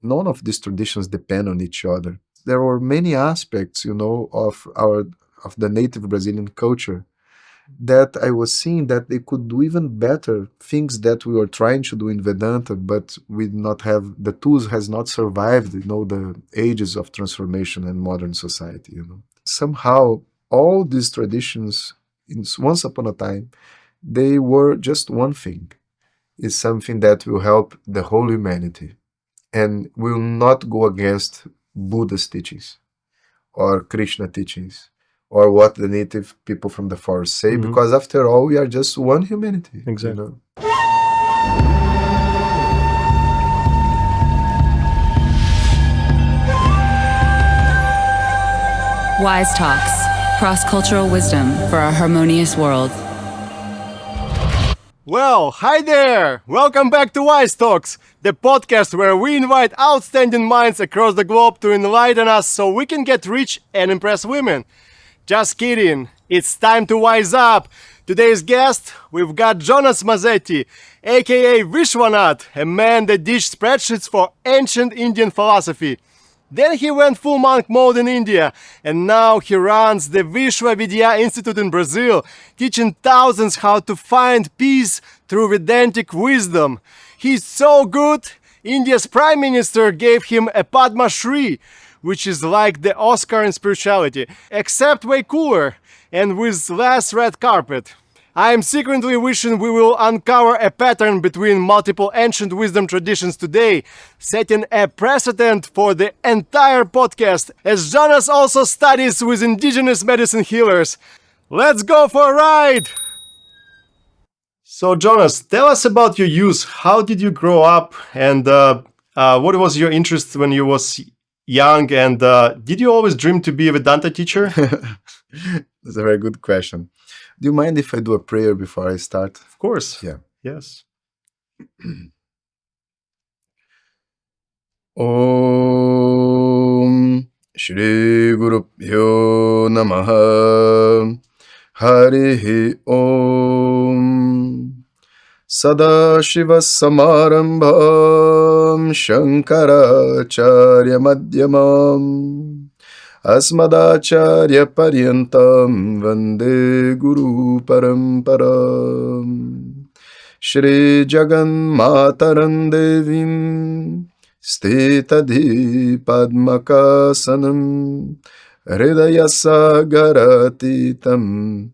none of these traditions depend on each other. There were many aspects, of the native Brazilian culture that I was seeing that they could do even better things that we were trying to do in Vedanta, but we did not have the tools has not survived, the ages of transformation and modern society. Somehow all these traditions, once upon a time, they were just one thing. It's something that will help the whole humanity and will not go against Buddha's teachings or Krishna teachings or what the native people from the forest say, because after all, we are just one humanity. Exactly. Wise Talks, cross-cultural wisdom for a harmonious world. Well, hi there! Welcome back to Wise Talks, the podcast where we invite outstanding minds across the globe to enlighten us so we can get rich and impress women. Just kidding, it's time to wise up. Today's guest, we've got Jonas Masetti, aka Vishwanath, a man that dished spreadsheets for ancient Indian philosophy. Then he went full monk mode in India, and now he runs the Vishwanath Institute in Brazil, teaching thousands how to find peace through Vedantic wisdom. He's so good, India's Prime Minister gave him a Padma Shri, which is like the Oscar in spirituality, except way cooler and with less red carpet. I am secretly wishing we will uncover a pattern between multiple ancient wisdom traditions today, setting a precedent for the entire podcast, as Jonas also studies with indigenous medicine healers. Let's go for a ride! So Jonas, tell us about your youth. How did you grow up, and what was your interest when you was young, and did you always dream to be a Vedanta teacher? That's a very good question. Do you mind if I do a prayer before I start? Of course. Yeah. Yes. Om Shri Guru Pyo Namaha Harihi Om Sadashiva Samarambham Shankaracharya Madhyamam Asmadacharya Paryantam Vande Guru Paramparam Shri Jagan Mataram Devim Stitadhi Padmakasanam Hridayasagaratitam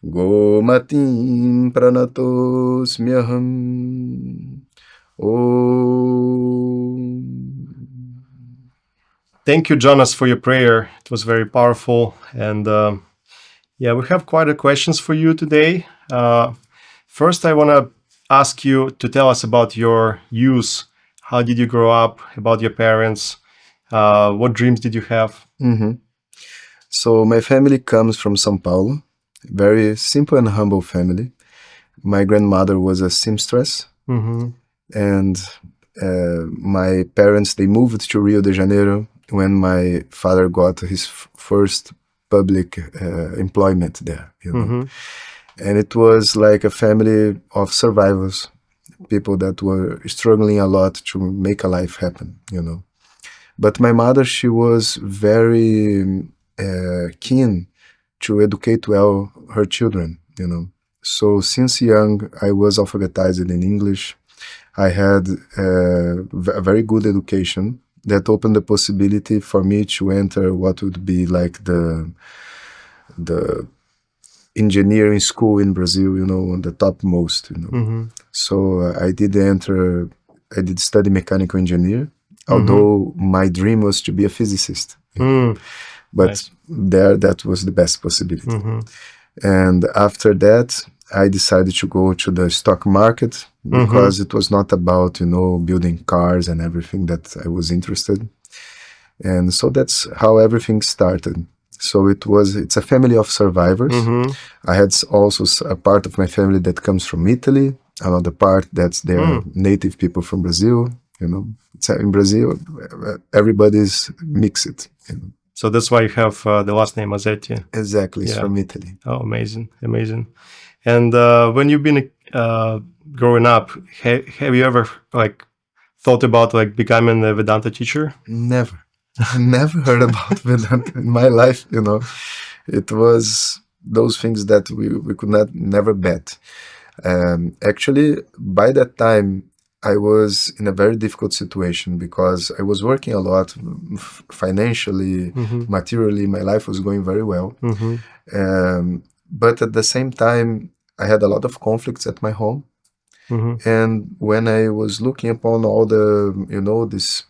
Gomatim Pranatosmyaham Om. Thank you, Jonas, for your prayer. It was very powerful. And we have quite a questions for you today. First, I want to ask you to tell us about your youth. How did you grow up? About your parents? What dreams did you have? So my family comes from São Paulo. Very simple and humble family. My grandmother was a seamstress. And my parents, they moved to Rio de Janeiro when my father got his first public employment there, And it was like a family of survivors, people that were struggling a lot to make a life happen, But my mother, she was very keen to educate well her children, So since young, I was alphabetized in English. I had a very good education that opened the possibility for me to enter what would be like the engineering school in Brazil, on the topmost, So I did study mechanical engineer, although my dream was to be a physicist. But nice. That was the best possibility. And after that, I decided to go to the stock market because it was not about, building cars and everything that I was interested. And so that's how everything started. So it's a family of survivors. I had also a part of my family that comes from Italy, another part that's their native people from Brazil. In Brazil, everybody's mixed. So that's why you have the last name Mazzetti. Exactly, it's from Italy. Oh, amazing. And when you've been growing up, have you ever thought about like becoming a Vedanta teacher? Never. I never heard about Vedanta in my life, you know. It was those things that we could never bet. Actually, by that time, I was in a very difficult situation because I was working a lot financially, materially. My life was going very well. But at the same time, I had a lot of conflicts at my home. And when I was looking upon all the, these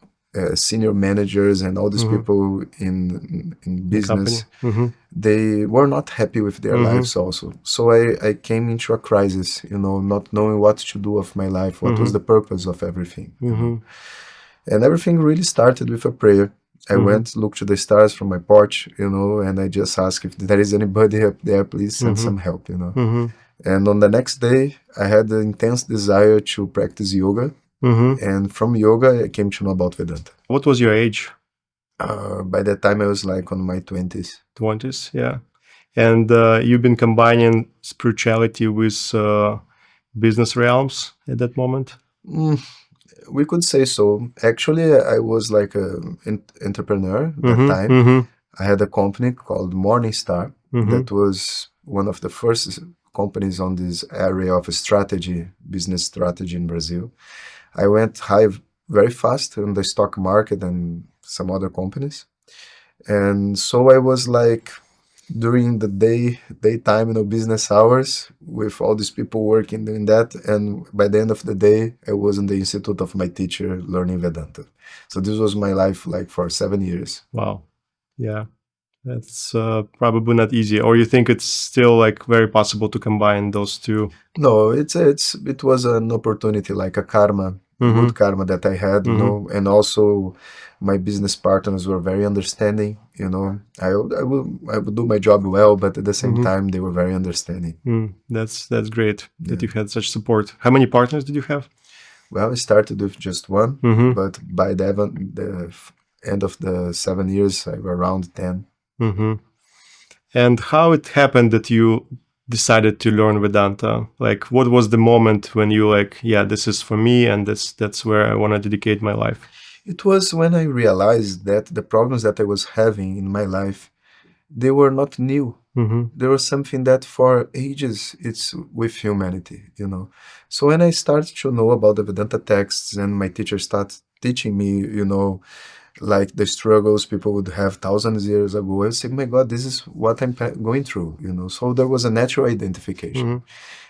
senior managers and all these people in business, they were not happy with their lives also. So I came into a crisis, not knowing what to do of my life, what was the purpose of everything. And everything really started with a prayer. I went, looked to the stars from my porch, and I just asked if there is anybody up there, please send some help, And on the next day, I had the intense desire to practice yoga. And from yoga, I came to know about Vedanta. What was your age? By that time, I was like on my 20s. 20s, yeah. And you've been combining spirituality with business realms at that moment? We could say so. Actually, I was like an entrepreneur at that time. I had a company called Morningstar that was one of the first companies on this area of strategy, business strategy in Brazil. I went high very fast in the stock market and some other companies. And so I was like during the daytime, business hours with all these people working doing that. And by the end of the day, I was in the institute of my teacher learning Vedanta. So this was my life like for 7 years. Wow. Yeah. That's probably not easy. Or you think it's still like very possible to combine those two? No, it was an opportunity, like a karma, good karma that I had, and also my business partners were very understanding, I would do my job well, but at the same time, they were very understanding. That's great that you had such support. How many partners did you have? Well, I started with just one, but by the end of the 7 years, I were around 10. And how it happened that you decided to learn Vedanta? Like, what was the moment when you like, yeah, this is for me, and that's where I want to dedicate my life? It was when I realized that the problems that I was having in my life, they were not new. There was something that for ages it's with humanity, So when I started to know about the Vedanta texts and my teacher started teaching me, like the struggles people would have thousands of years ago, I was saying, my God, this is what I'm going through, So there was a natural identification.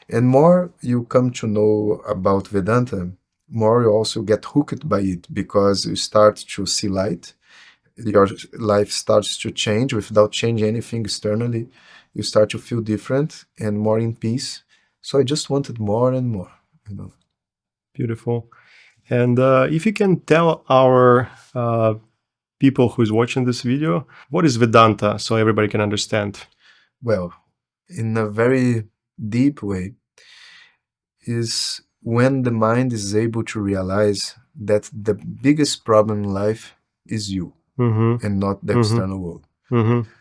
And more you come to know about Vedanta, more you also get hooked by it because you start to see light. Your life starts to change without changing anything externally. You start to feel different and more in peace. So I just wanted more and more, Beautiful. And if you can tell our people who's watching this video, what is Vedanta so everybody can understand? Well, in a very deep way, is when the mind is able to realize that the biggest problem in life is you and not the external world.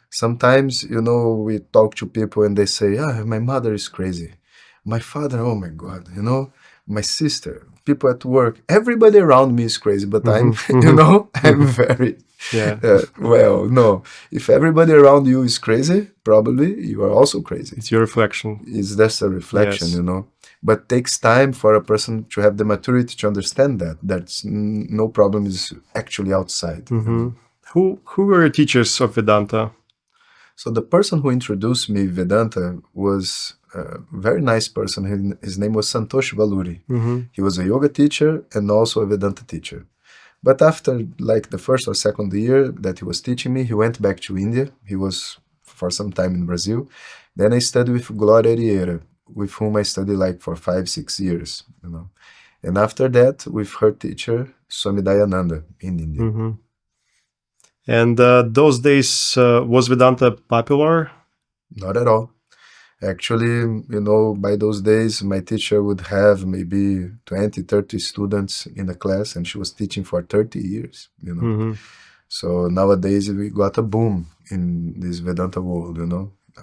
Sometimes, we talk to people and they say, my mother is crazy. My father, oh my God, my sister, people at work, everybody around me is crazy, but I'm, I'm very, well, no. If everybody around you is crazy, probably you are also crazy. It's your reflection. It's just a reflection, But it takes time for a person to have the maturity to understand that no problem is actually outside. Who were your teachers of Vedanta? So the person who introduced me Vedanta was a very nice person. His name was Santosh Valuri. He was a yoga teacher and also a Vedanta teacher. But after like the first or second year that he was teaching me, he went back to India. He was for some time in Brazil. Then I studied with Gloria Riera, with whom I studied like for 5-6 years, And after that, with her teacher, Swami Dayananda in India. And those days, was Vedanta popular? Not at all. Actually, by those days, my teacher would have maybe 20, 30 students in the class, and she was teaching for 30 years, So nowadays, we got a boom in this Vedanta world,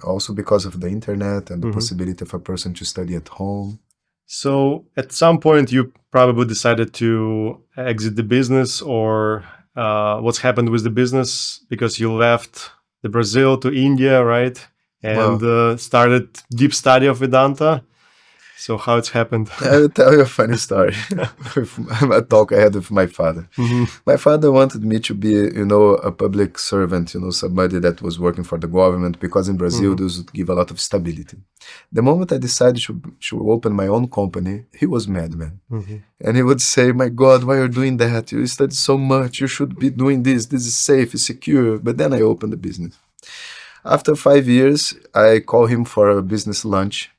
Also because of the internet and the possibility of a person to study at home. So at some point, you probably decided to exit the business, or what's happened with the business, because you left the Brazil to India, right? And started deep study of Vedanta. So how it's happened? I will tell you a funny story. A talk I had with my father. My father wanted me to be, a public servant, somebody that was working for the government, because in Brazil, this would give a lot of stability. The moment I decided to open my own company, he was mad, man. And he would say, my God, why are you doing that? You study so much. You should be doing this. This is safe, it's secure. But then I opened the business. After 5 years, I called him for a business lunch.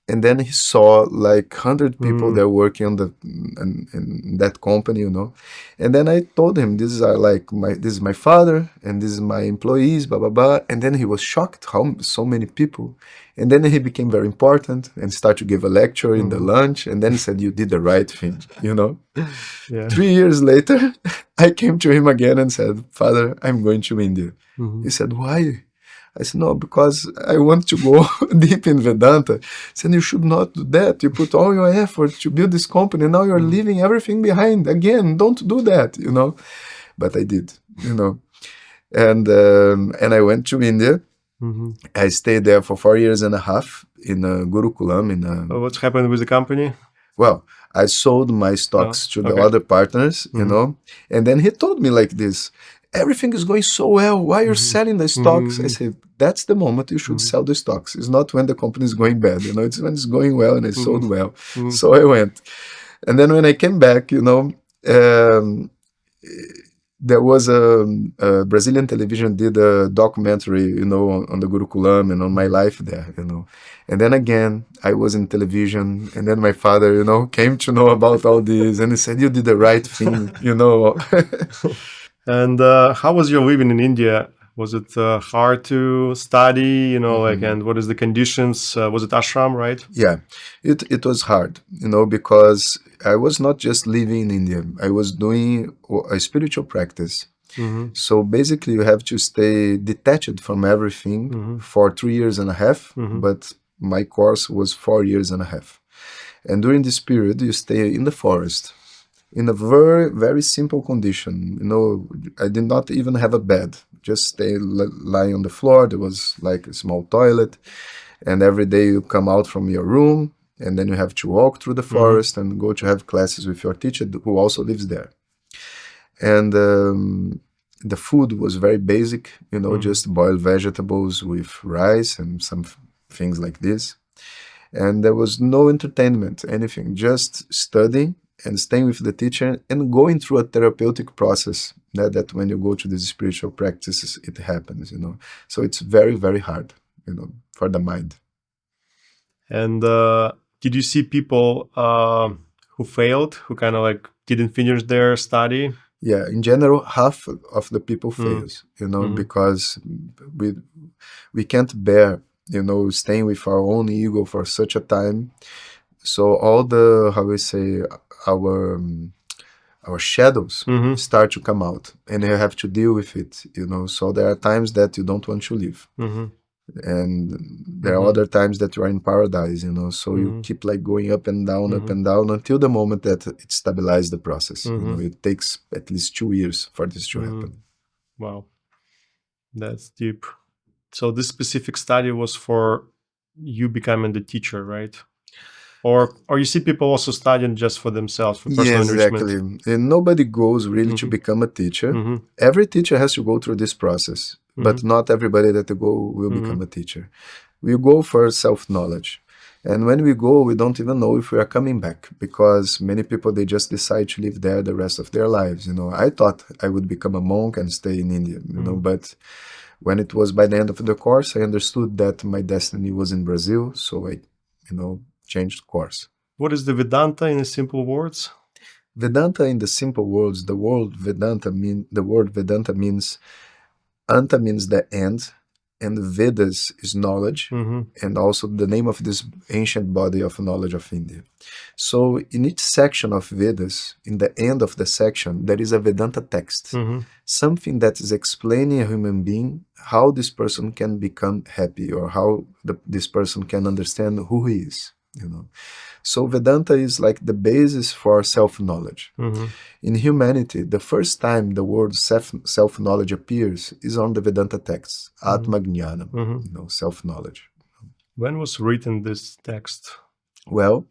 And then he saw like 100 people that are working on in that company, And then I told him, this is my father, and this is my employees, blah, blah, blah. And then he was shocked how so many people. And then he became very important and started to give a lecture in the lunch. And then he said, you did the right thing, Yeah. 3 years later, I came to him again and said, Father, I'm going to India. He said, why? I said, no, because I want to go deep in Vedanta. He said, you should not do that. You put all your effort to build this company. Now you're leaving everything behind. Again, don't do that, But I did, And I went to India. I stayed there for 4 years and a half in Gurukulam. What's happened with the company? Well, I sold my stocks to the other partners, And then he told me like this, everything is going so well. Why are you selling the stocks? I said, that's the moment you should sell the stocks. It's not when the company is going bad, It's when it's going well, and I sold well. So I went. And then when I came back, there was a Brazilian television did a documentary, on the Gurukulam and on my life there, And then again, I was in television, and then my father, came to know about all this, and he said, you did the right thing, And how was your living in India? Was it hard to study, and what is the conditions? Was it ashram, right? Yeah, it was hard, because I was not just living in India. I was doing a spiritual practice. So basically you have to stay detached from everything for 3 years and a half, but my course was 4 years and a half. And during this period, you stay in the forest. In a very, very simple condition. I did not even have a bed. Just lying on the floor. There was like a small toilet. And every day you come out from your room, and then you have to walk through the forest and go to have classes with your teacher, who also lives there. And the food was very basic, just boiled vegetables with rice and some things like this. And there was no entertainment, anything, just studying and staying with the teacher and going through a therapeutic process that when you go to these spiritual practices, it happens, So it's very, very hard, for the mind. And did you see people who failed, who kind of like didn't finish their study? Yeah, in general, half of the people fails, because we can't bear, staying with our own ego for such a time. So all the, our shadows start to come out, and you have to deal with it, So there are times that you don't want to live. And there are other times that you are in paradise, So you keep like going up and down until the moment that it stabilizes the process. It takes at least 2 years for this to happen. Wow. That's deep. So this specific study was for you becoming the teacher, right? Or you see people also studying just for themselves, for personal enrichment. Exactly. And nobody goes really to become a teacher. Every teacher has to go through this process, but not everybody that go will become a teacher. We go for self-knowledge. And when we go, we don't even know if we are coming back, because many people, they just decide to live there the rest of their lives. I thought I would become a monk and stay in India, but when it was by the end of the course, I understood that my destiny was in Brazil. So I, changed course. What is the Vedanta in simple words? Vedanta in the simple words, the word Vedanta means Anta means the end, and Vedas is knowledge, and also the name of this ancient body of knowledge of India. So in each section of Vedas, in the end of the section, there is a Vedanta text, something that is explaining a human being how this person can become happy, or how this person can understand who he is. So Vedanta is like the basis for self-knowledge. In humanity, the first time the word self-knowledge appears is on the Vedanta texts, Atma Jnanam, self-knowledge. When was written this text? Well,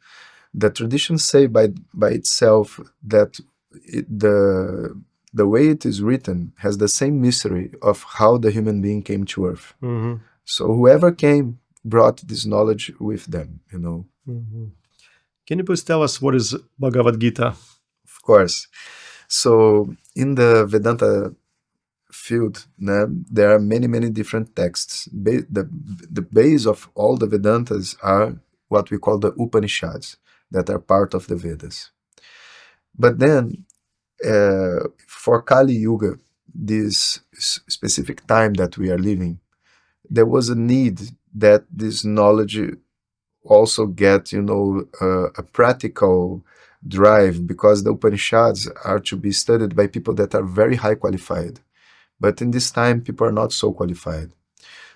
the traditions say by itself that the way it is written has the same mystery of how the human being came to earth. So whoever came brought this knowledge with them, Can you please tell us what is Bhagavad Gita? Of course. So in the Vedanta field, there are many, many different texts. The base of all the Vedantas are what we call the Upanishads, that are part of the Vedas. But then, for Kali Yuga, this specific time that we are living, there was a need that this knowledge also get, a practical drive, because the Upanishads are to be studied by people that are very high qualified. But in this time, people are not so qualified.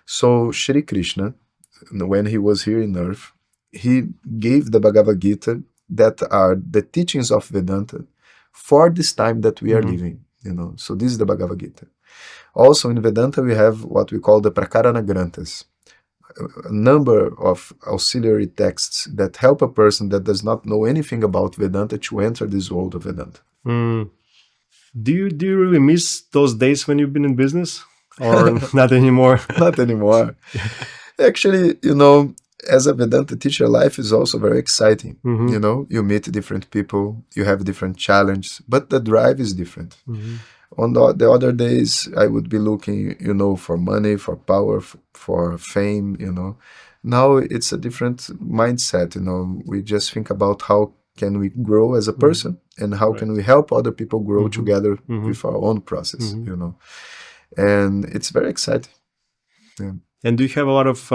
So Shri Krishna, when he was here in earth, he gave the Bhagavad Gita, that are the teachings of Vedanta, for this time that we are living. So this is the Bhagavad Gita. Also in Vedanta, we have what we call the Prakarana Granthas, a number of auxiliary texts that help a person that does not know anything about Vedanta to enter this world of Vedanta. Do you really miss those days when you've been in business, or not anymore? Not anymore. Actually, as a Vedanta teacher, life is also very exciting. You meet different people, you have different challenges, but the drive is different. On the other days, I would be looking, for money, for power, for fame, Now it's a different mindset, We just think about how can we grow as a person, and how can we help other people grow together with our own process, And it's very exciting. Yeah. And do you have a lot of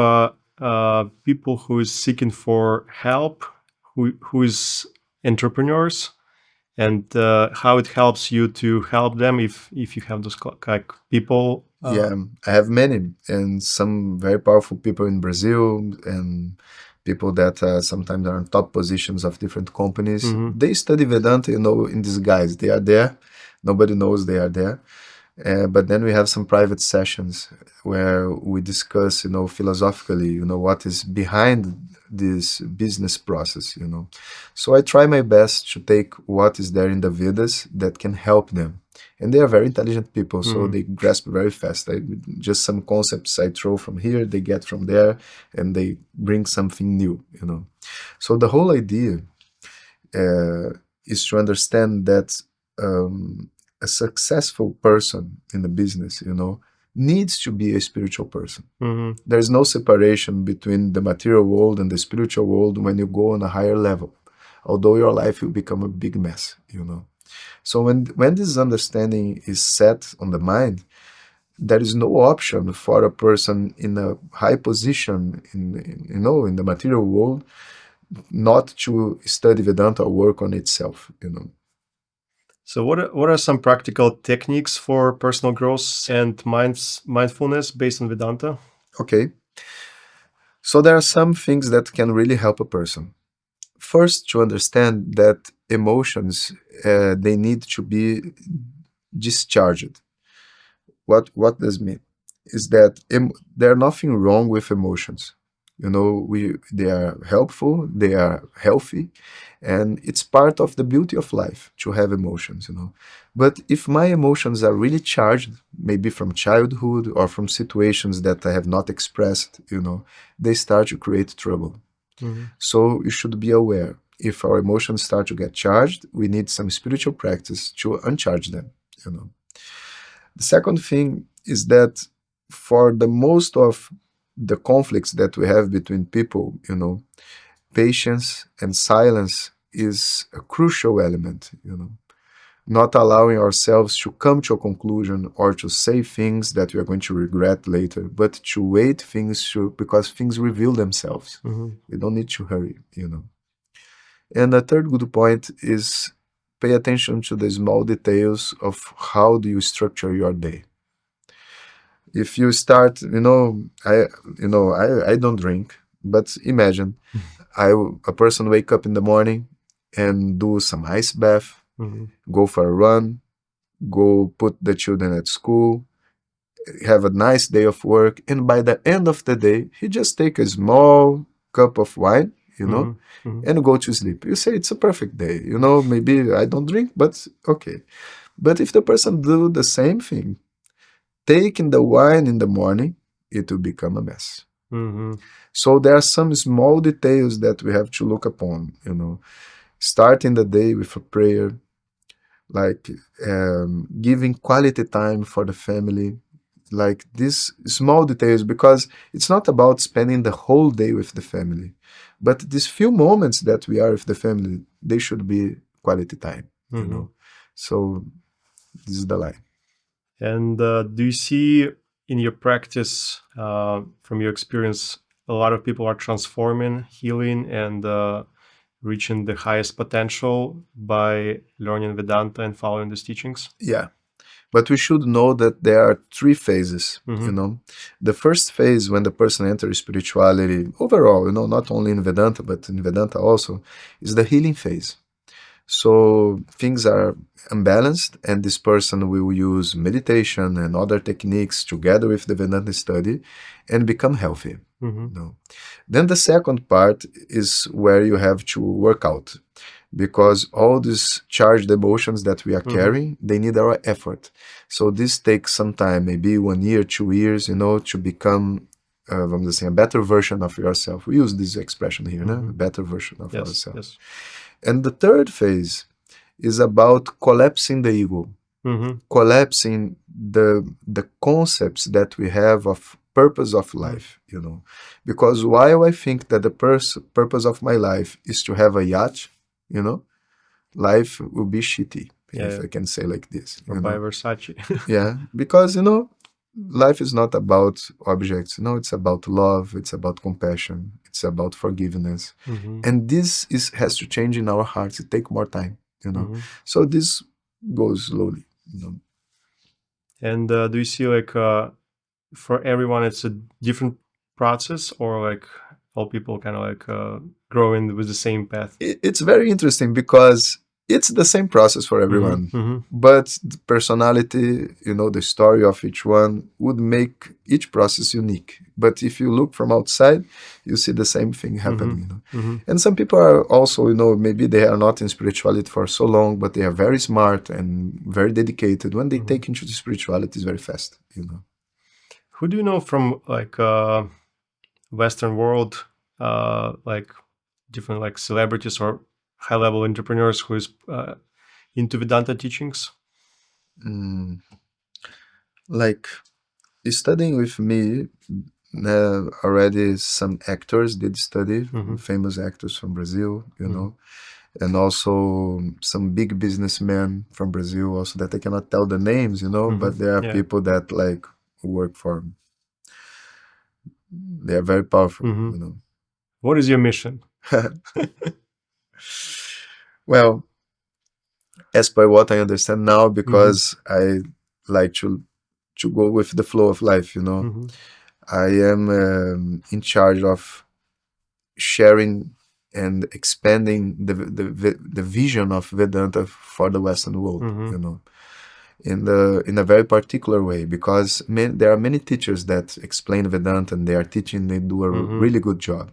people who is seeking for help, who is entrepreneurs, and how it helps you to help them if you have those like people? Yeah, I have many, and some very powerful people in Brazil, and people that sometimes are in top positions of different companies. They study Vedanta, in disguise. They are there. Nobody knows they are there. But then we have some private sessions where we discuss, philosophically, what is behind this business process, So I try my best to take what is there in the Vedas that can help them. And they are very intelligent people, so they grasp very fast. Just some concepts I throw from here, they get from there, and they bring something new, So the whole idea is to understand that a successful person in the business, needs to be a spiritual person. There's no separation between the material world and the spiritual world when you go on a higher level, although your life will become a big mess, So when this understanding is set on the mind, there is no option for a person in a high position in the material world not to study Vedanta or work on itself, So what are some practical techniques for personal growth and mindfulness based on Vedanta? Okay. So there are some things that can really help a person. First, to understand that emotions, they need to be discharged. What does mean? Is that there's nothing wrong with emotions. They are helpful, they are healthy, and it's part of the beauty of life to have emotions, But if my emotions are really charged, maybe from childhood or from situations that I have not expressed, they start to create trouble. So you should be aware. If our emotions start to get charged, we need some spiritual practice to uncharge them, The second thing is that for the most of the conflicts that we have between people, patience and silence is a crucial element, Not allowing ourselves to come to a conclusion or to say things that we are going to regret later, but to wait because things reveal themselves. We don't need to hurry, And the third good point is pay attention to the small details of how do you structure your day. If you start, I don't drink, but imagine a person wake up in the morning and do some ice bath, go for a run, go put the children at school, have a nice day of work, and by the end of the day, he just take a small cup of wine, and go to sleep. You say it's a perfect day. Maybe I don't drink, but okay. But if the person do the same thing, taking the wine in the morning, it will become a mess. So there are some small details that we have to look upon, starting the day with a prayer, like giving quality time for the family, like these small details, because it's not about spending the whole day with the family, but these few moments that we are with the family, they should be quality time, So this is the line. And do you see in your practice, from your experience, a lot of people are transforming, healing, and reaching the highest potential by learning Vedanta and following these teachings? Yeah. But we should know that there are 3 phases, The first phase, when the person enters spirituality, overall, not only in Vedanta, but in Vedanta also, is the healing phase. So things are unbalanced, and this person will use meditation and other techniques together with the Vedanta study and become healthy. Then the second part is where you have to work out, because all these charged emotions that we are carrying, they need our effort. So this takes some time, maybe 1 year, 2 years, to become, a better version of yourself. We use this expression here, a better version of ourselves. Yes. And the third phase is about collapsing the ego, collapsing the concepts that we have of purpose of life, Because while I think that the purpose of my life is to have a yacht, life will be shitty, if I can say like this. Or buy Versace. Yeah, because, life is not about objects. It's about love. It's about compassion. It's about forgiveness. And this has to change in our hearts. It takes more time, So this goes slowly, And do you see for everyone it's a different process, or all people kind of growing with the same path? It's very interesting because it's the same process for everyone, but the personality, the story of each one would make each process unique. But if you look from outside, you see the same thing happening. And some people are also, maybe they are not in spirituality for so long, but they are very smart and very dedicated. When they take into the spirituality, it's very fast. Who do you know from Western world, different celebrities or high-level entrepreneurs who is into Vedanta teachings? Studying with me, already some actors did study, famous actors from Brazil, and also some big businessmen from Brazil also, that I cannot tell the names, but there are people that work for them. They are very powerful, What is your mission? Well, as per what I understand now, because I like to go with the flow of life, I am in charge of sharing and expanding the vision of Vedanta for the Western world, in a very particular way, because there are many teachers that explain Vedanta and they are teaching, they do a really good job,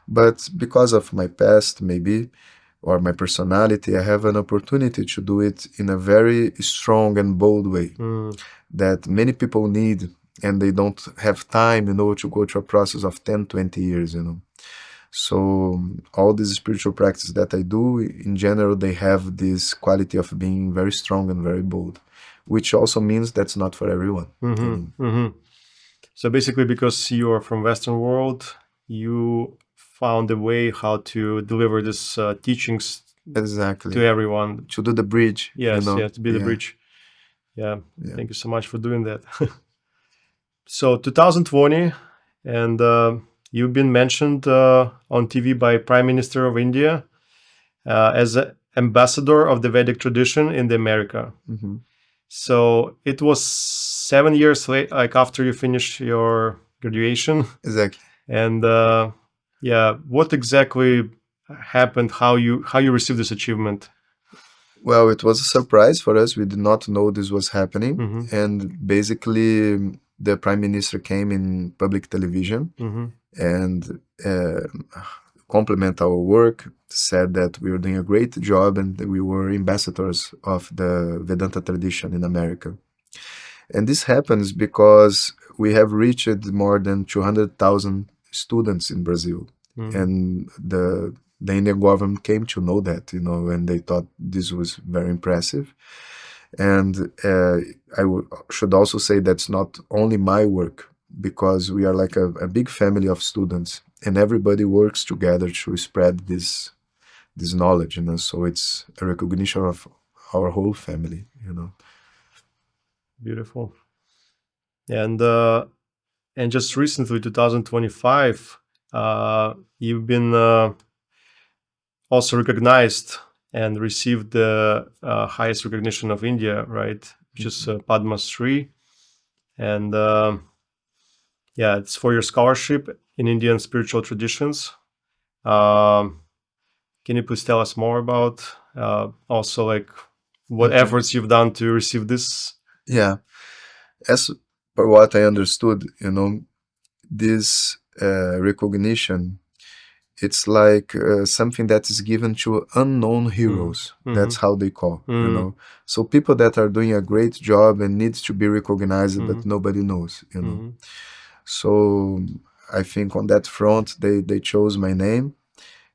But because of my past, maybe, or my personality, I have an opportunity to do it in a very strong and bold way that many people need, and they don't have time, to go through a process of 10, 20 years, So all these spiritual practices that I do, in general, they have this quality of being very strong and very bold, which also means that's not for everyone. So basically, because you are from Western world, you found a way how to deliver these teachings exactly to everyone. To do the bridge. Yes, to be the bridge. Yeah, thank you so much for doing that. So 2020, and you've been mentioned on TV by Prime Minister of India as an ambassador of the Vedic tradition in the America. So it was 7 years after you finished your graduation. Exactly. And Yeah. What exactly happened? How you received this achievement? Well, it was a surprise for us. We did not know this was happening. Mm-hmm. And basically, the prime minister came in public television Mm-hmm. and compliment our work, said that we were doing a great job and that we were ambassadors of the Vedanta tradition in America. And this happens because we have reached more than 200,000 students in Brazil. Mm-hmm. And the Indian government came to know that, and they thought this was very impressive. And should also say that's not only my work, because we are like a big family of students, and everybody works together to spread this knowledge, so it's a recognition of our whole family. Beautiful. And just recently, 2025, you've been also recognized and received the highest recognition of India, right? Which is Padma Shri. And it's for your scholarship in Indian spiritual traditions. Can you please tell us more about also like what efforts you've done to receive this? Yeah. As per what I understood, this recognition, it's like something that is given to unknown heroes. Mm-hmm. That's how they call, So people that are doing a great job and needs to be recognized, but nobody knows, So I think on that front, they chose my name.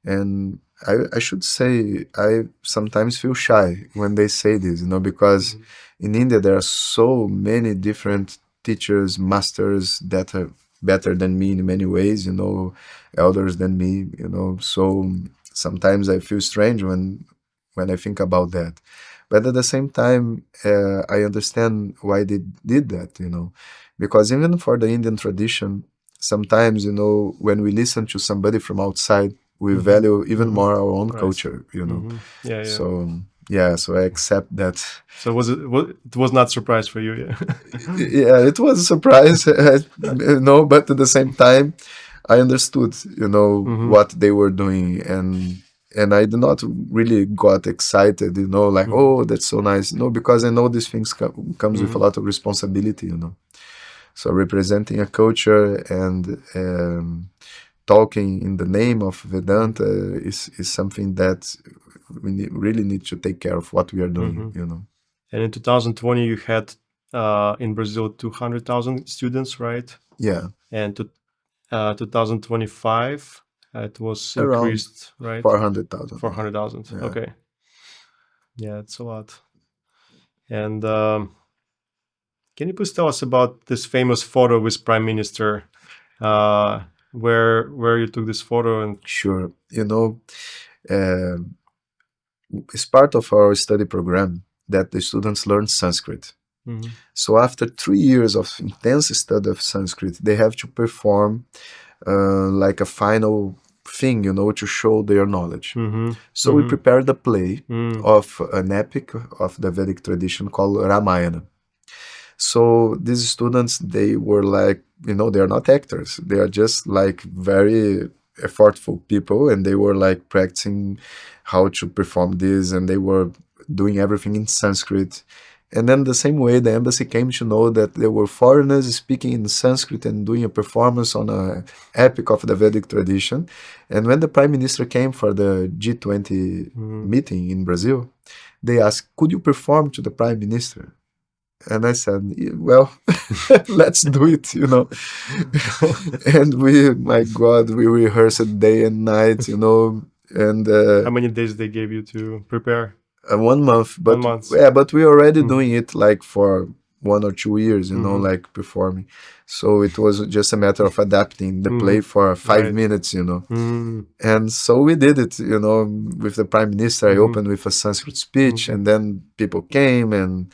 And I should say, I sometimes feel shy when they say this, because in India, there are so many different teachers, masters that are better than me in many ways, elders than me, so sometimes I feel strange when I think about that. But at the same time, I understand why they did that, because even for the Indian tradition, sometimes, when we listen to somebody from outside, we value even more our own culture, Yeah. So I accept that. So it was not a surprise for you, yeah? Yeah, it was a surprise, but at the same time, I understood, what they were doing, and I did not really got excited, like, oh, that's so nice, because I know these things comes with a lot of responsibility, So representing a culture and talking in the name of Vedanta is something that we really need to take care of what we are doing, And in 2020, you had in Brazil 200,000 students, right? Yeah. And 2025, it was around increased, right? 400,000. 400,000. Yeah. Okay. Yeah, it's a lot. And can you please tell us about this famous photo with Prime Minister? Where you took this photo? And Sure. It's part of our study program that the students learn Sanskrit. So after 3 years of intense study of Sanskrit, they have to perform like a final thing, to show their knowledge. So we prepared a play of an epic of the Vedic tradition called Ramayana. So these students, they were like, they are not actors. They are just like very effortful people, and they were like practicing how to perform this, and they were doing everything in Sanskrit. And then the same way, the embassy came to know that there were foreigners speaking in Sanskrit and doing a performance on an epic of the Vedic tradition. And when the prime minister came for the G20 meeting in Brazil, they asked, could you perform to the prime minister? And I said, well, let's do it, And my God, we rehearsed day and night, and how many days they gave you to prepare? 1 month, but 1 month. Yeah, but we already doing it like for 1 or 2 years, like performing. So it was just a matter of adapting the play for 5 minutes, And so we did it, with the prime minister. I opened with a Sanskrit speech, and then people came and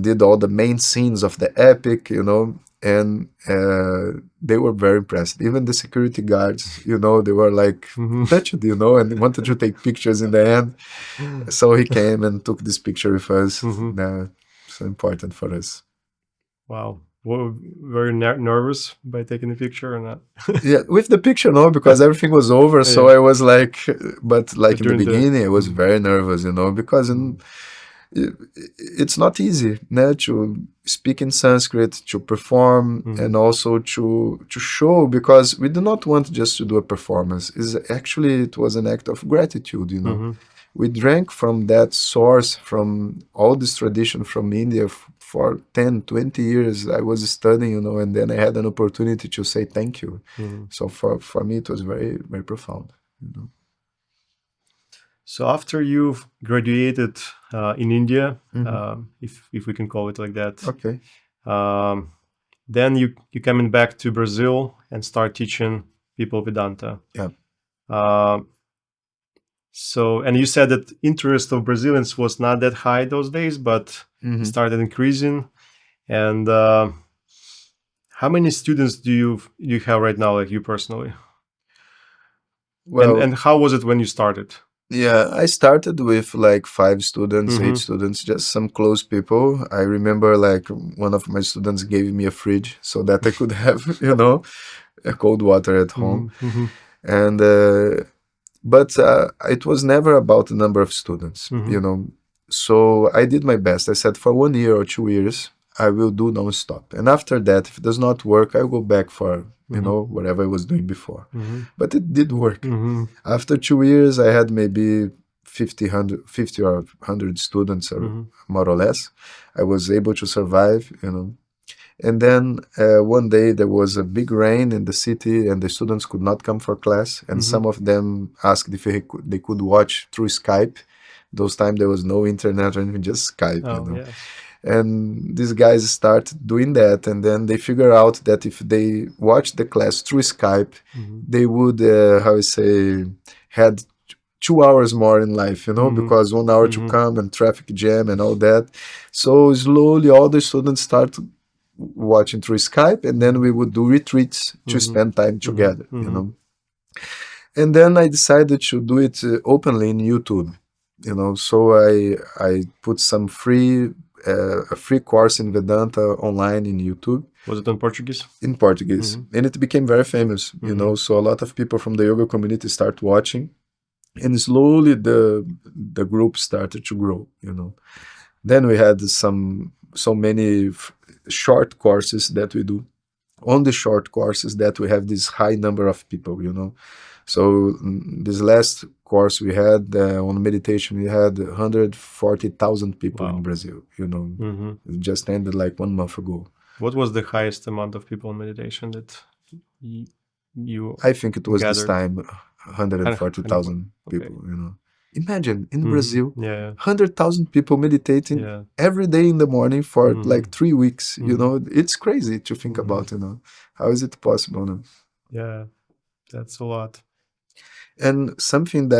did all the main scenes of the epic, and they were very impressed. Even the security guards, they were like touched, and wanted to take pictures in the end. So he came and took this picture with us. So important for us. Wow. Were you nervous by taking the picture or not? Yeah, with the picture, no, because everything was over. So I was like, but like in the beginning, I was very nervous, because it's not easy, to speak in Sanskrit, to perform, and also to show, because we do not want just to do a performance. It was an act of gratitude, We drank from that source, from all this tradition from India for 10, 20 years. I was studying, and then I had an opportunity to say thank you. So for me, it was very, very profound, So after you've graduated in India, if we can call it like that, okay, then you coming back to Brazil and start teaching people Vedanta. Yeah. So, and you said that interest of Brazilians was not that high those days, but started increasing. And how many students do you have right now, like you personally? Well, and how was it when you started? Yeah, I started with like 5 students, 8 students, just some close people. I remember like one of my students gave me a fridge so that I could have, a cold water at home. And but it was never about the number of students, So I did my best. I said for 1 year or 2 years, I will do non-stop. And after that, if it does not work, I'll go back for, whatever I was doing before. But it did work. After 2 years, I had maybe 50 or 100 students, or more or less. I was able to survive, And then one day there was a big rain in the city and the students could not come for class. And some of them asked if they could watch through Skype. Those times there was no internet or anything, just Skype. Yeah. And these guys start doing that. And then they figure out that if they watch the class through Skype, they would, had 2 hours more in life, because 1 hour to come and traffic jam and all that. So slowly all the students start watching through Skype, and then we would do retreats to spend time together, And then I decided to do it openly in YouTube, So I put some a free course in Vedanta online in YouTube. Was it in Portuguese? In Portuguese, and it became very famous, So a lot of people from the yoga community start watching, and slowly the group started to grow, Then we had so many short courses that we do. On the short courses that we have this high number of people, So this last course we had on meditation, we had 140,000 people in Brazil, It just ended like 1 month ago. What was the highest amount of people in meditation that you I think it was gathered? This time 140,000 people, Imagine in Brazil, 100,000 people meditating every day in the morning for like 3 weeks. It's crazy to think about. How is it possible? Yeah, that's a lot. And something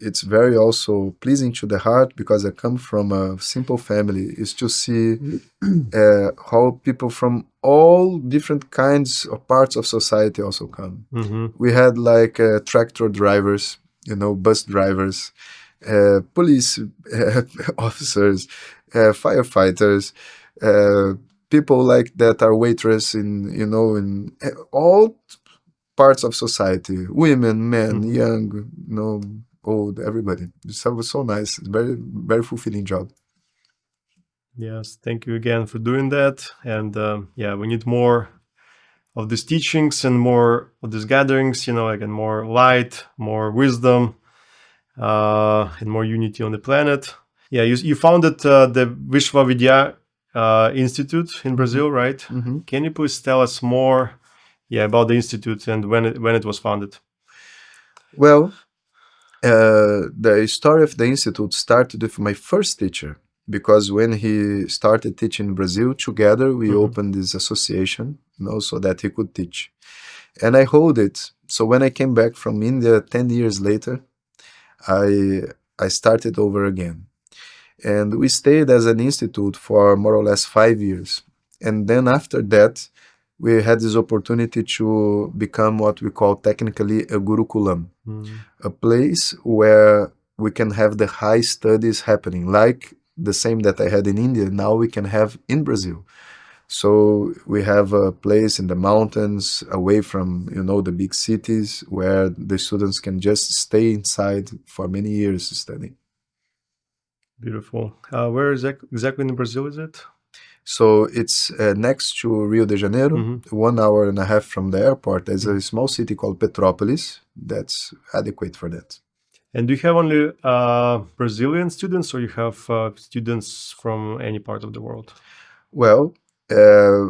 it's very also pleasing to the heart, because I come from a simple family, is to see how people from all different kinds of parts of society also come. We had like tractor drivers, bus drivers, police officers, firefighters, people like that are waitress in all parts of society, women, men, young, old, everybody. It was so nice. It's very, very fulfilling job. Yes, thank you again for doing that. And we need more of these teachings and more of these gatherings, and more light, more wisdom, and more unity on the planet. Yeah, you founded the Vishwanath Institute in Brazil, right? Can you please tell us more about the institute and when it was founded? Well, the story of the institute started with my first teacher, because when he started teaching in Brazil, together we opened this association, so that he could teach. And I hold it. So when I came back from India 10 years later, I started over again. And we stayed as an institute for more or less 5 years. And then after that, we had this opportunity to become what we call technically a gurukulam, a place where we can have the high studies happening, like the same that I had in India, now we can have in Brazil. So we have a place in the mountains away from, the big cities where the students can just stay inside for many years studying. Beautiful. Where exactly in Brazil is it? So it's next to Rio de Janeiro, 1 hour and a half from the airport. There's a small city called Petrópolis that's adequate for that. And do you have only Brazilian students, or you have students from any part of the world? Well,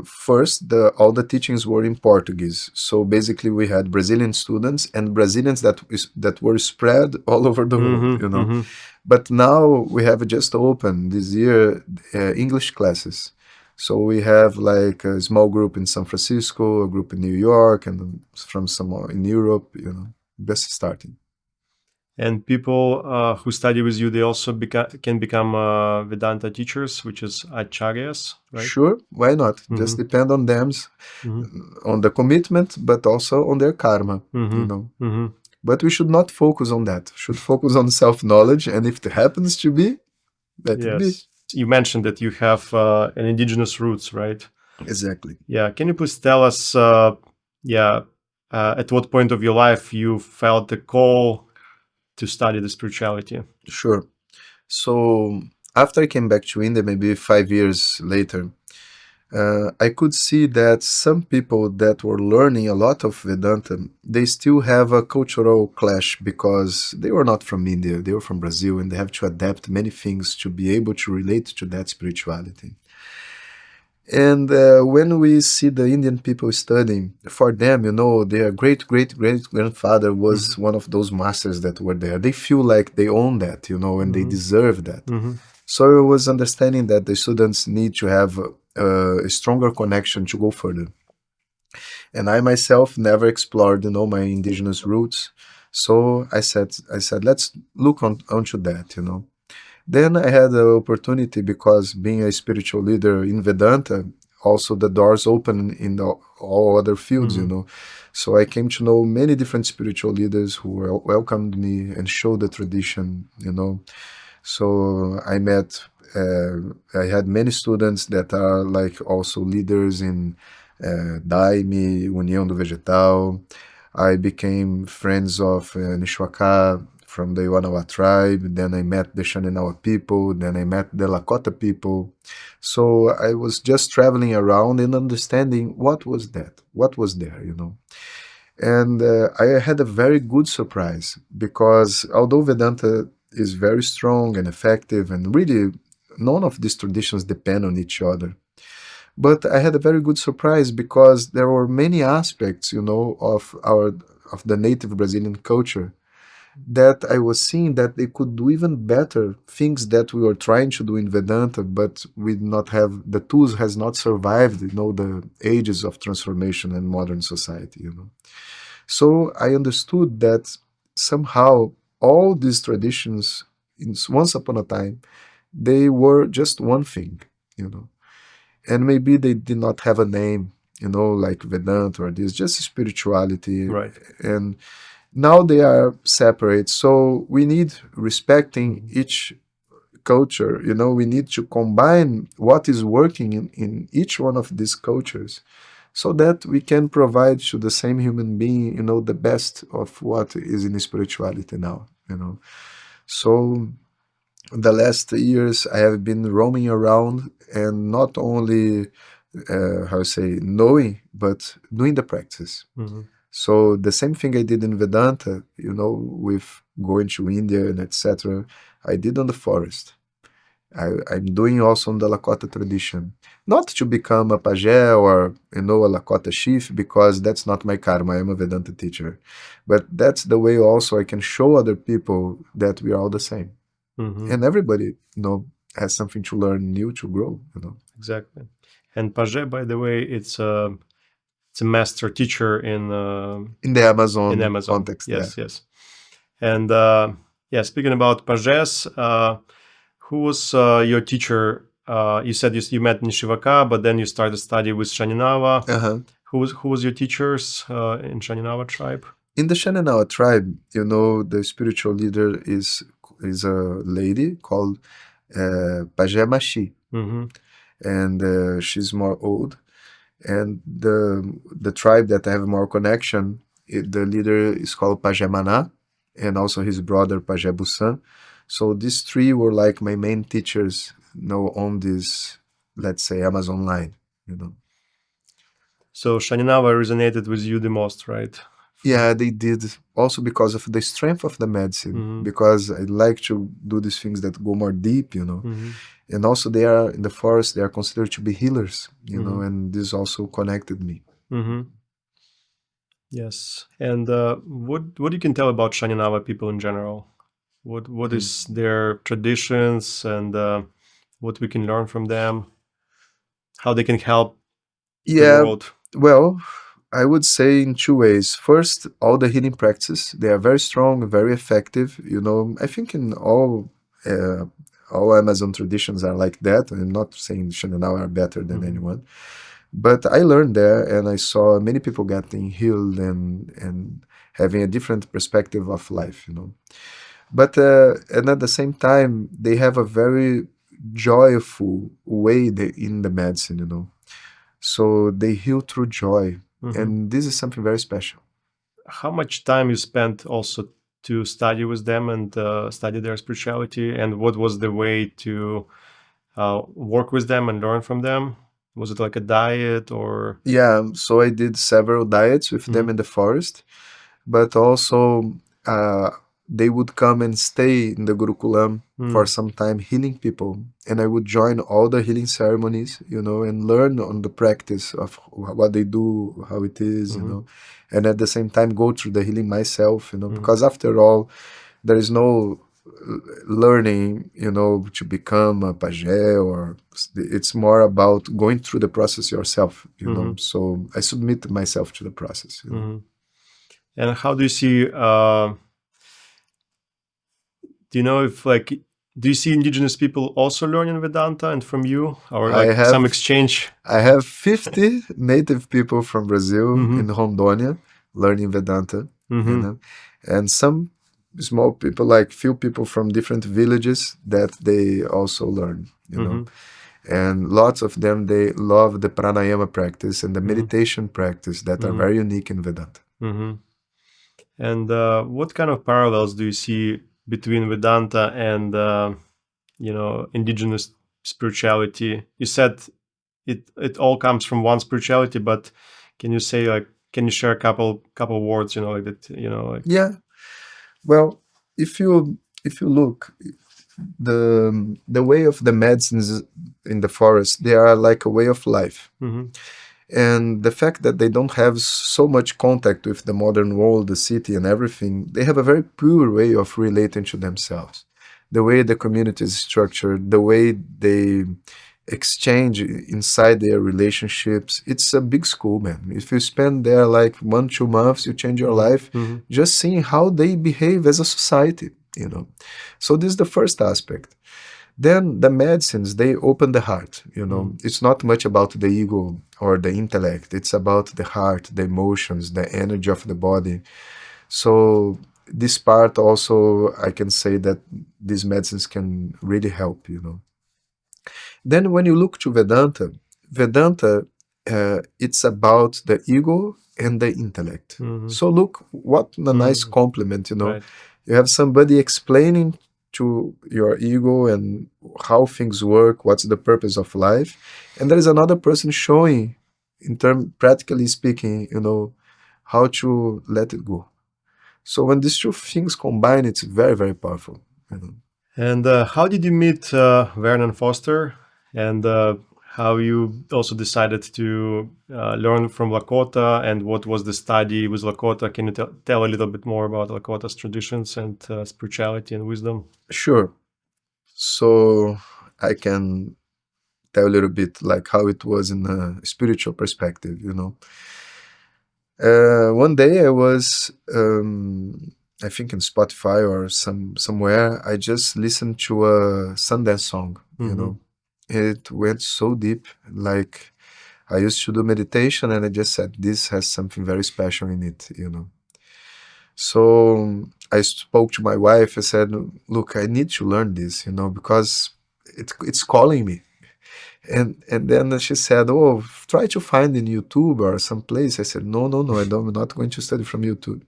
first, all the teachings were in Portuguese. So basically, we had Brazilian students and Brazilians that were spread all over the world, But now we have just opened this year English classes. So we have like a small group in San Francisco, a group in New York, and from somewhere in Europe, just starting. And people who study with you, they also can become Vedanta teachers, which is acharyas, right? Sure, why not? Just depend on them, on the commitment, but also on their karma, But we should not focus on that. We should focus on self-knowledge, and if it happens to be, let it be. You mentioned that you have an indigenous roots, right? Exactly. Yeah. Can you please tell us, at what point of your life you felt the call to study the spirituality? Sure. So after I came back to India, maybe 5 years later, I could see that some people that were learning a lot of Vedanta, they still have a cultural clash because they were not from India, they were from Brazil, and they have to adapt many things to be able to relate to that spirituality. And when we see the Indian people studying, for them, their great-great-great-grandfather was one of those masters that were there. They feel like they own that, and they deserve that. So I was understanding that the students need to have a stronger connection to go further. And I myself never explored, my indigenous roots. So I said, let's look onto that, Then I had the opportunity, because being a spiritual leader in Vedanta, also the doors open in all other fields, So I came to know many different spiritual leaders who welcomed me and showed the tradition, So I had many students that are like also leaders in Daime, União do Vegetal. I became friends of Nishwaka from the Iwanawa tribe. Then I met the Shaninawa people. Then I met the Lakota people. So I was just traveling around and understanding what was there, And I had a very good surprise, because although Vedanta is very strong and effective, and really none of these traditions depend on each other, but I had a very good surprise because there were many aspects, of the native Brazilian culture that I was seeing that they could do even better things that we were trying to do in Vedanta, but we did not have, the tools has not survived, the ages of transformation in modern society, So I understood that somehow all these traditions, once upon a time, they were just one thing, And maybe they did not have a name, like Vedanta or this, just spirituality. Right. And now they are separate. So we need respecting each culture, we need to combine what is working in each one of these cultures, so that we can provide to the same human being, the best of what is in spirituality now, So the last years I have been roaming around and not only, knowing, but doing the practice. So the same thing I did in Vedanta, with going to India and etc., I did on the forest. I'm doing also on the Lakota tradition. Not to become a pajé or, a Lakota chief, because that's not my karma. I'm a Vedanta teacher. But that's the way also I can show other people that we are all the same. And everybody, has something to learn new, to grow, Exactly. And pajé, by the way, it's a master teacher in the Amazon context. Yes, yes. And speaking about pajés, who was your teacher? You said you met Nishivaka, but then you started study with Shaninawa. Who was your teachers in Shaninawa tribe? In the Shaninawa tribe, the spiritual leader is a lady called Pajé Mashi. and she's more old. And the tribe that I have more connection, the leader is called Pajemana, and also his brother Pajebusan. So these three were like my main teachers, on this, let's say, Amazon line. So Shaninava resonated with you the most, right? Yeah, they did. Also because of the strength of the medicine, because I like to do these things that go more deep. And also they are in the forest, they are considered to be healers, and this also connected me. Yes. And what you can tell about Shaninava people in general? What is their traditions, and what we can learn from them? How they can help the world? Well, I would say in two ways. First, all the healing practices, they are very strong, very effective. I think in all Amazon traditions are like that. I'm not saying Shananawa are better than anyone, but I learned there, and I saw many people getting healed and having a different perspective of life. But and at the same time, they have a very joyful way in the medicine. So they heal through joy, and this is something very special. How much time you spent also to study with them and study their spirituality, and what was the way to work with them and learn from them? Was it like a diet or? Yeah, so I did several diets with them in the forest, but also they would come and stay in the Gurukulam for some time healing people, and I would join all the healing ceremonies, and learn on the practice of what they do, how it is, and at the same time go through the healing myself, because after all, there is no learning, to become a pajé, or it's more about going through the process yourself, So I submit myself to the process. And how do you see? Do you know if do you see indigenous people also learning Vedanta and from you, or some exchange? I have 50 native people from Brazil in Rondônia learning Vedanta, and some small people, like few people from different villages that they also learn, and lots of them, they love the pranayama practice and the meditation practice that are very unique in Vedanta. And what kind of parallels do you see between Vedanta and indigenous spirituality? You said it all comes from one spirituality, but can you say can you share a couple words, like that, Yeah. Well, if you look, the way of the medicines in the forest, they are like a way of life. And the fact that they don't have so much contact with the modern world, the city and everything, they have a very pure way of relating to themselves. The way the community is structured, the way they exchange inside their relationships, it's a big school, man. If you spend there like 1-2 months, you change your life just seeing how they behave as a society, So this is the first aspect. Then the medicines, they open the heart, It's not much about the ego or the intellect. It's about the heart, the emotions, the energy of the body. So this part also, I can say that these medicines can really help, Then when you look to Vedanta, it's about the ego and the intellect. So look, what a nice compliment, Right. You have somebody explaining to your ego and how things work, what's the purpose of life, and there is another person showing, practically speaking, how to let it go. So when these two things combine, it's very, very powerful. And how did you meet Vernon Foster, and how you also decided to learn from Lakota, and what was the study with Lakota? Can you tell a little bit more about Lakota's traditions and spirituality and wisdom? Sure. So I can tell a little bit like how it was in a spiritual perspective, One day I was, I think in Spotify or somewhere, I just listened to a Sundance song, It went so deep, like I used to do meditation and I just said, this has something very special in it, So I spoke to my wife. I said, look, I need to learn this, because it's calling me. And then she said, oh, try to find in YouTube or some place. I said, no, I'm not going to study from YouTube.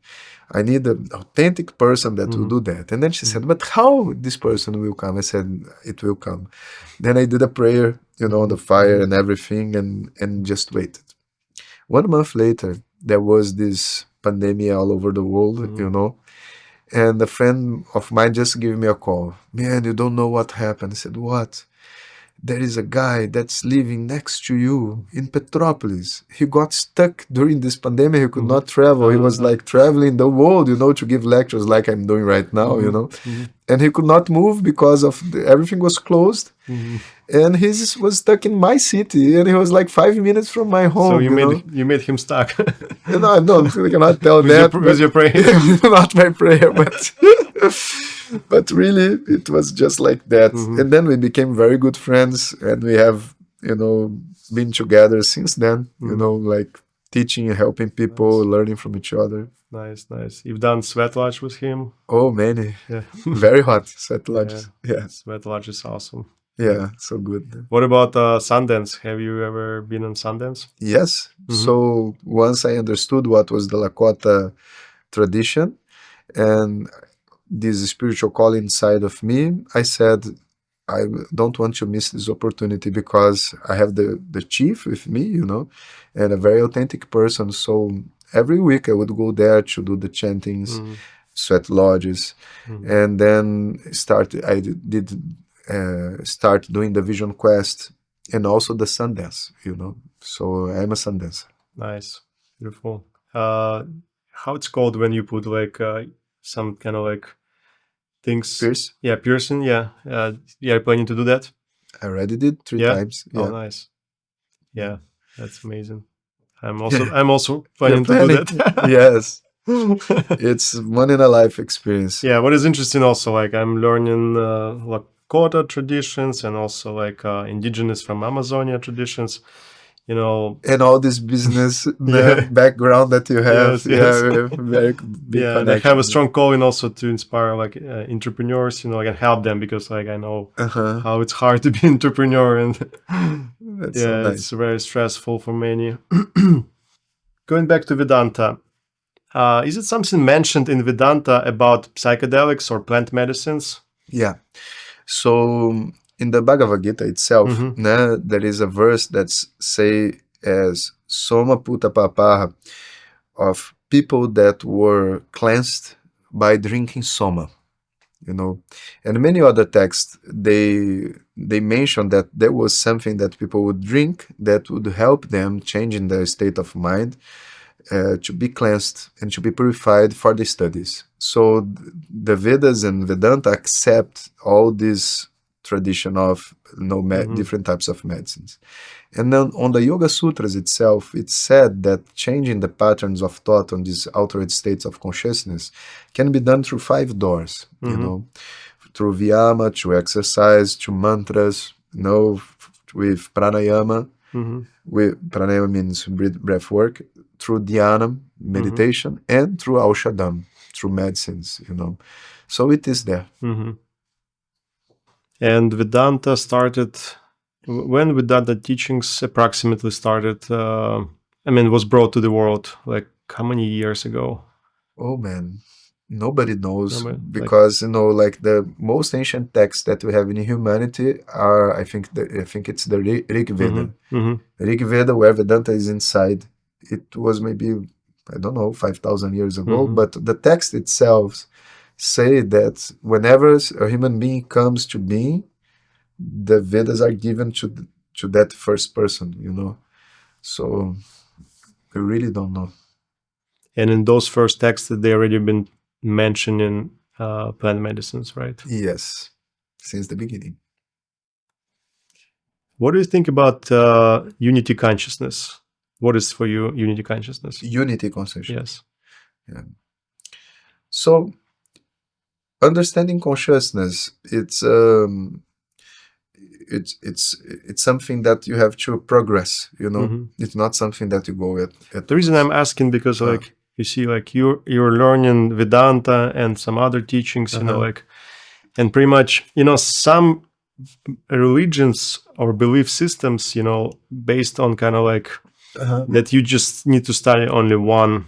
I need an authentic person that will do that. And then she said, but how this person will come? I said, it will come. Then I did a prayer, on the fire and everything, and just waited. 1 month later, there was this pandemic all over the world, and a friend of mine just gave me a call. Man, you don't know what happened. I said, what? There is a guy that's living next to you in Petropolis. He got stuck during this pandemic. He could not travel. He was like traveling the world, to give lectures like I'm doing right now, And he could not move because of everything was closed. And he was stuck in my city, and he was like 5 minutes from my home. So you made him stuck. No, I cannot tell that. With your prayer. Not my prayer, but but really it was just like that. And then we became very good friends, and we have been together since then. Like teaching and helping people, learning from each other. Nice. You've done sweat lodge with him? Oh, many. Yeah. Very hot sweat lodges. Yeah. Sweat lodge is awesome. Yeah, so good. What about Sundance? Have you ever been on Sundance? Yes. So once I understood what was the Lakota tradition and this spiritual call inside of me, I said, I don't want to miss this opportunity because I have the chief with me, and a very authentic person. So every week I would go there to do the chantings, sweat lodges, and then start doing the vision quest and also the sun dance, So I'm a sun dancer. Nice, beautiful. How it's called when you put like some kind of like things? Pierce? Yeah, piercing. Yeah. You're planning to do that? I already did 3 times. Yeah. Oh, nice. Yeah, that's amazing. I'm also planning to do that. Yes. It's one in a life experience. Yeah, what is interesting also, like I'm learning Lakota traditions and also like indigenous from Amazonia traditions, And all this business background that you have. Yes. Very big connection. I have a strong calling also to inspire like entrepreneurs, and help them because like I know how it's hard to be an entrepreneur, and That's so nice. It's very stressful for many. Going back to Vedanta, is it something mentioned in Vedanta about psychedelics or plant medicines? Yeah. So in the Bhagavad Gītā itself, there is a verse that's say as Soma Puta Papaha, of people that were cleansed by drinking Soma, And many other texts, they mention that there was something that people would drink that would help them change in their state of mind, to be cleansed and to be purified for the studies. So the Vedas and Vedanta accept all this tradition of different types of medicines. And then on the Yoga Sutras itself, it's said that changing the patterns of thought on these altered states of consciousness can be done through 5 doors, through Vyama, through exercise, through mantras, with pranayama. Pranayama means breath work, through dhyana, meditation, and through aushadam, through medicines, So it is there. And Vedanta started, when Vedanta teachings approximately started, was brought to the world, like how many years ago? Oh man, nobody knows, because like the most ancient texts that we have in humanity are, I think it's the Rig Veda. Rig Veda, where Vedanta is inside. It was maybe, I don't know, 5,000 years ago, but the text itself say that whenever a human being comes to being, the Vedas are given to that first person, So we really don't know. And in those first texts, they already been mentioning plant medicines, right? Yes, since the beginning. What do you think about unity consciousness? What is for you unity consciousness? Unity consciousness. Yes. Yeah. So, understanding consciousness, it's something that you have to progress. It's not something that you go at. The reason I'm asking because like you see, like you're learning Vedanta and some other teachings, and pretty much some religions or belief systems, based on kind of like that you just need to study only one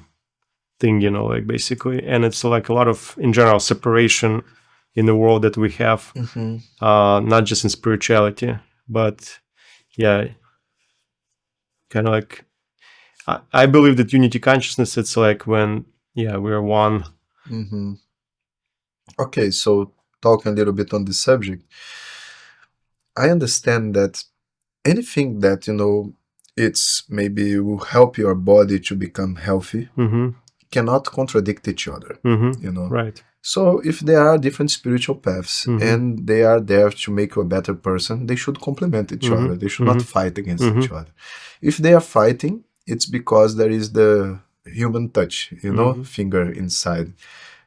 thing, like basically, and it's like a lot of, in general, separation in the world that we have, not just in spirituality, but kind of like, I believe that unity consciousness, it's like when, we're one. Okay, so talking a little bit on this subject, I understand that anything that, it's maybe will help your body to become healthy cannot contradict each other, Right. So if there are different spiritual paths and they are there to make you a better person, they should complement each other. They should not fight against each other. If they are fighting, it's because there is the human touch, finger inside,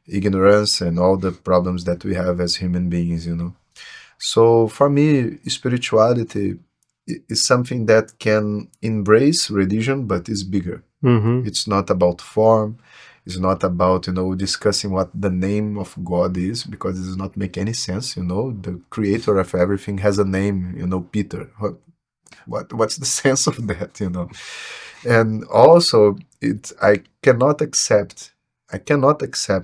ignorance and all the problems that we have as human beings, So for me, spirituality is something that can embrace religion, but is bigger. It's not about form. It's not about, discussing what the name of God is, because it does not make any sense, The creator of everything has a name, Peter. What's the sense of that, And also, I cannot accept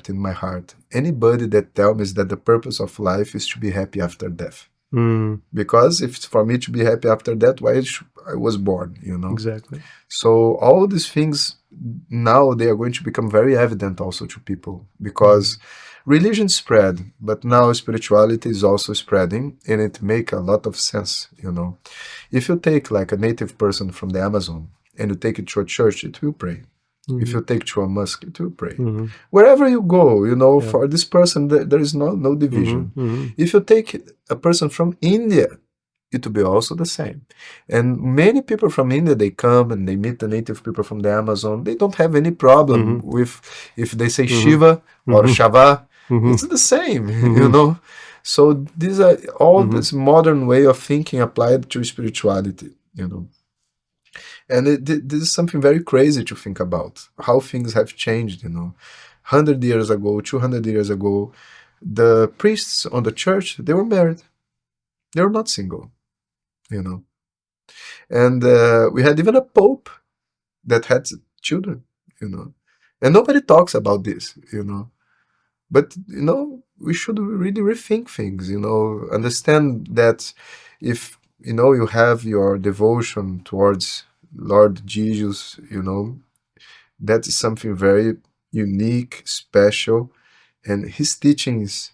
in my heart anybody that tells me that the purpose of life is to be happy after death. Because if it's for me to be happy after that, why I was born, Exactly. So all these things now, they are going to become very evident also to people, because religion spread, but now spirituality is also spreading, and it makes a lot of sense, If you take like a native person from the Amazon and you take it to a church, it will pray. If you take to a mosque, it will pray. Wherever you go, for this person, there is no division. If you take a person from India, it will be also the same. And many people from India, they come and they meet the native people from the Amazon. They don't have any problem with if they say Shiva or Shava. It's the same, So these are all this modern way of thinking applied to spirituality, And this is something very crazy to think about, how things have changed, 100 years ago, 200 years ago, the priests on the church, they were married. They were not single, And we had even a pope that had children, And nobody talks about this, But, we should really rethink things, understand that if, you have your devotion towards Lord Jesus, that is something very unique, special, and his teachings,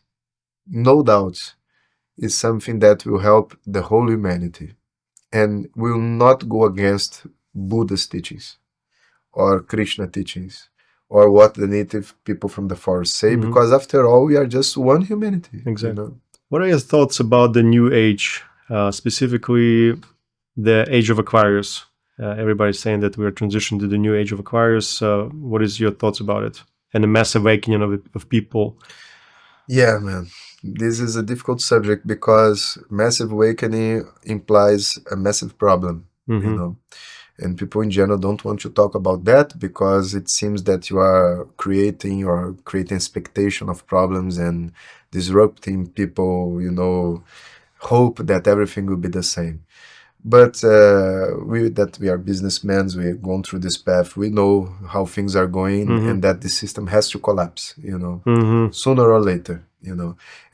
no doubt, is something that will help the whole humanity and will not go against Buddha's teachings or Krishna teachings or what the native people from the forest say, because after all, we are just one humanity. Exactly. What are your thoughts about the new age, specifically the age of Aquarius? Everybody's saying that we are transitioning to the new age of Aquarius. What is your thoughts about it and the mass awakening of people? Yeah, man. This is a difficult subject because massive awakening implies a massive problem, And people in general don't want to talk about that because it seems that you are creating expectation of problems and disrupting people, hope that everything will be the same. But we are businessmen, we've gone through this path, we know how things are going and that the system has to collapse, sooner or later,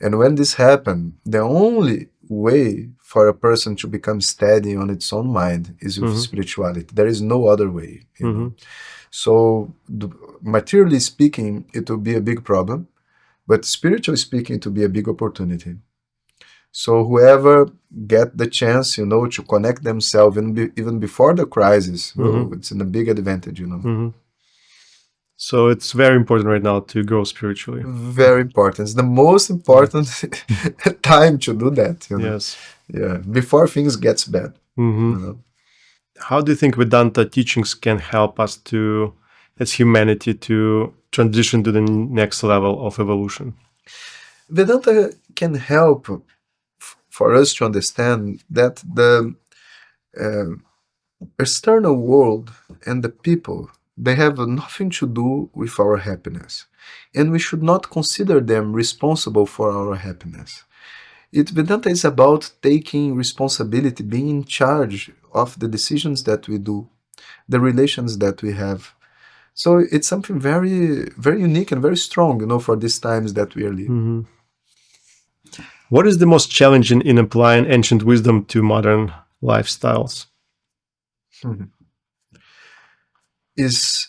And when this happens, the only way for a person to become steady on its own mind is with spirituality. There is no other way, So materially speaking, it will be a big problem, but spiritually speaking, it will be a big opportunity. So whoever get the chance, to connect themselves even before the crisis, it's in a big advantage, So it's very important right now to grow spiritually. Very important. It's the most important time to do that. Yes. Yeah. Before things gets bad. How do you think Vedanta teachings can help us as humanity, to transition to the next level of evolution? Vedanta can help for us to understand that the external world and the people, they have nothing to do with our happiness. And we should not consider them responsible for our happiness. Vedanta is about taking responsibility, being in charge of the decisions that we do, the relations that we have. So it's something very, very unique and very strong, for these times that we are living. What is the most challenging in applying ancient wisdom to modern lifestyles? Is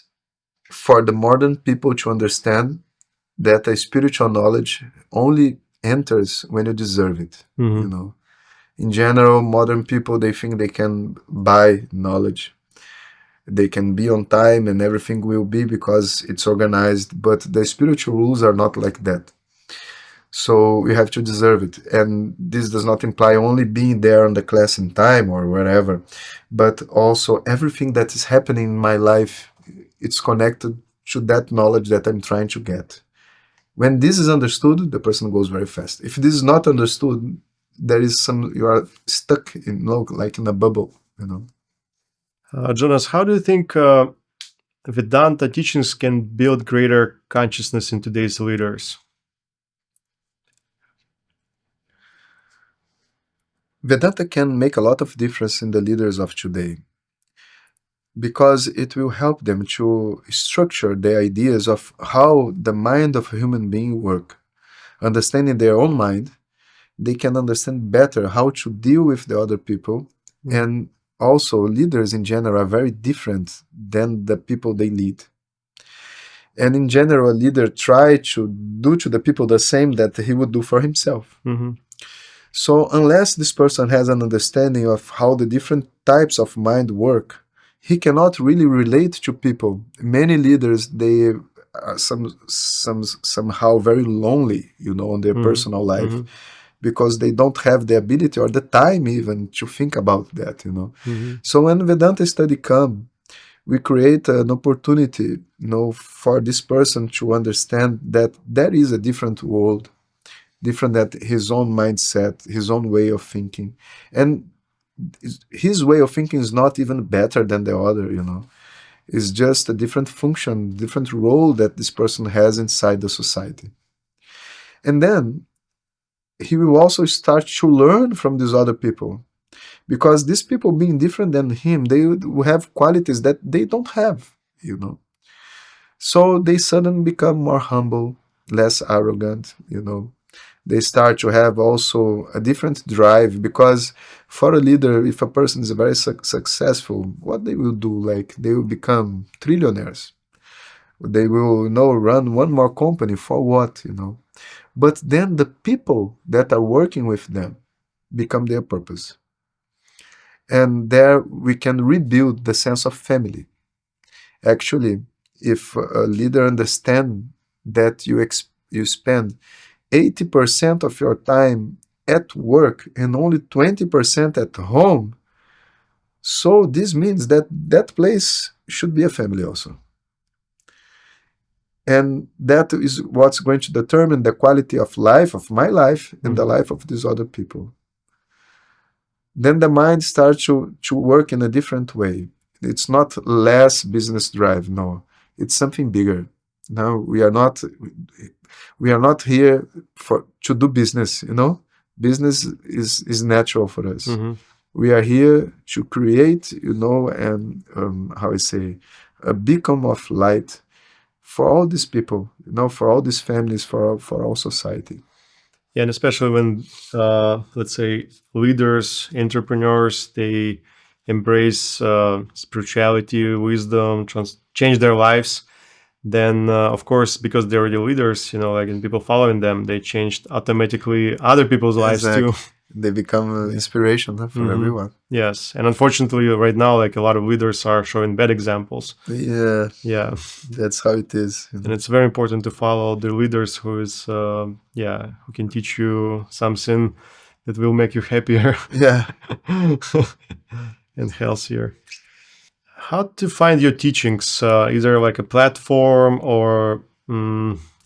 for the modern people to understand that a spiritual knowledge only enters when you deserve it. In general, modern people, they think they can buy knowledge. They can be on time and everything will be because it's organized, but the spiritual rules are not like that. So we have to deserve it. And this does not imply only being there on the class in time or wherever, but also everything that is happening in my life, it's connected to that knowledge that I'm trying to get. When this is understood, the person goes very fast. If this is not understood, you are stuck in, like in a bubble, Jonas, how do you think Vedanta teachings can build greater consciousness in today's leaders? Vedanta can make a lot of difference in the leaders of today because it will help them to structure the ideas of how the mind of a human being works. Understanding their own mind, they can understand better how to deal with the other people. And also, leaders in general are very different than the people they lead. And in general, a leader tries to do to the people the same that he would do for himself. So unless this person has an understanding of how the different types of mind work, he cannot really relate to people. Many leaders, they are somehow very lonely, on their personal life, because they don't have the ability or the time even to think about that, So when Vedanta study come, we create an opportunity, for this person to understand that there is a different world, different than his own mindset, his own way of thinking. And his way of thinking is not even better than the other, It's just a different function, different role that this person has inside the society. And then he will also start to learn from these other people. Because these people being different than him, they will have qualities that they don't have, So they suddenly become more humble, less arrogant, They start to have also a different drive, because for a leader, if a person is very successful, what they will do, they will become trillionaires. They will, run one more company for what, But then the people that are working with them become their purpose. And there we can rebuild the sense of family. Actually, if a leader understands that you spend 80% of your time at work and only 20% at home, so this means that that place should be a family also. And that is what's going to determine the quality of life, of my life, and the life of these other people. Then the mind starts to work in a different way. It's not less business drive, no. It's something bigger. Now we are not here to do business, Business is natural for us. We are here to create, and a beacon of light for all these people, for all these families, for all society. Yeah, and especially when, let's say, leaders, entrepreneurs, they embrace spirituality, wisdom, change their lives, then, of course, because they're the leaders, and people following them, they changed automatically other people's lives too. They become inspiration for everyone. Yes, and unfortunately, right now, a lot of leaders are showing bad examples. Yeah, that's how it is. And it's very important to follow the leaders who can teach you something that will make you happier. Yeah, and healthier. How to find your teachings? Either a platform or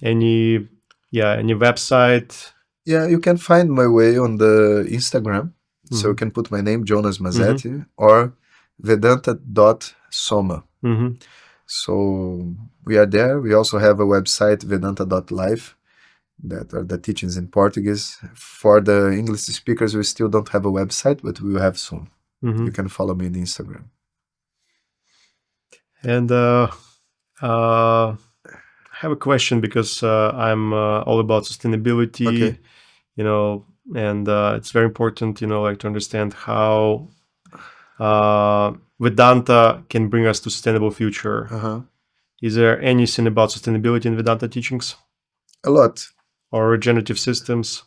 any website? Yeah, you can find my way on the Instagram. So you can put my name, Jonas Masetti, or vedanta.soma. So we are there. We also have a website, vedanta.life. that are the teachings in Portuguese. For the English speakers, we still don't have a website, but we will have soon. You can follow me on Instagram. And I have a question, because I'm all about sustainability, Okay. And it's very important, like to understand how Vedanta can bring us to sustainable future. Is there anything about sustainability in Vedanta teachings A lot. or regenerative systems?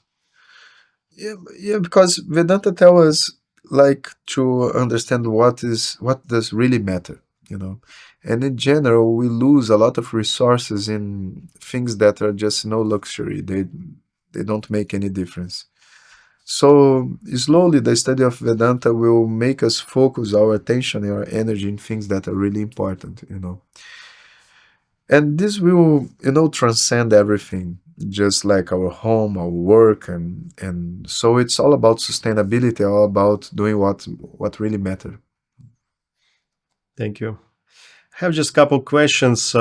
Yeah, because Vedanta tells us like to understand what does really matter, And in general, we lose a lot of resources in things that are just no luxury. They don't make any difference. So slowly, the study of Vedanta will make us focus our attention and our energy in things that are really important, And this will, transcend everything, just like our home, our work, and so it's all about sustainability, all about doing what really matters. Thank you. I have just a couple questions,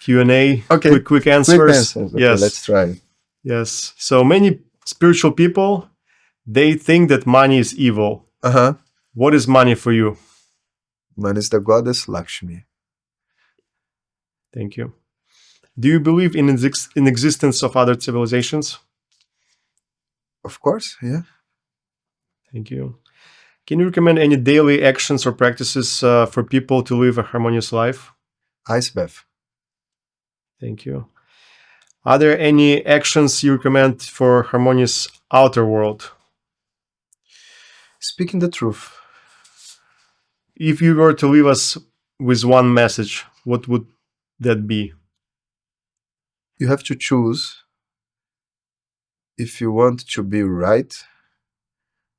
Q&A, Okay. quick answers. Okay, Yes. let's try. Yes. So many spiritual people, they think that money is evil. What is money for you? Money is the goddess Lakshmi. Thank you. Do you believe in existence of other civilizations? Of course, yeah. Thank you. Can you recommend any daily actions or practices for people to live a harmonious life? Ice bath. Thank you. Are there any actions you recommend for harmonious outer world? Speaking the truth. If you were to leave us with one message, what would that be? You have to choose if you want to be right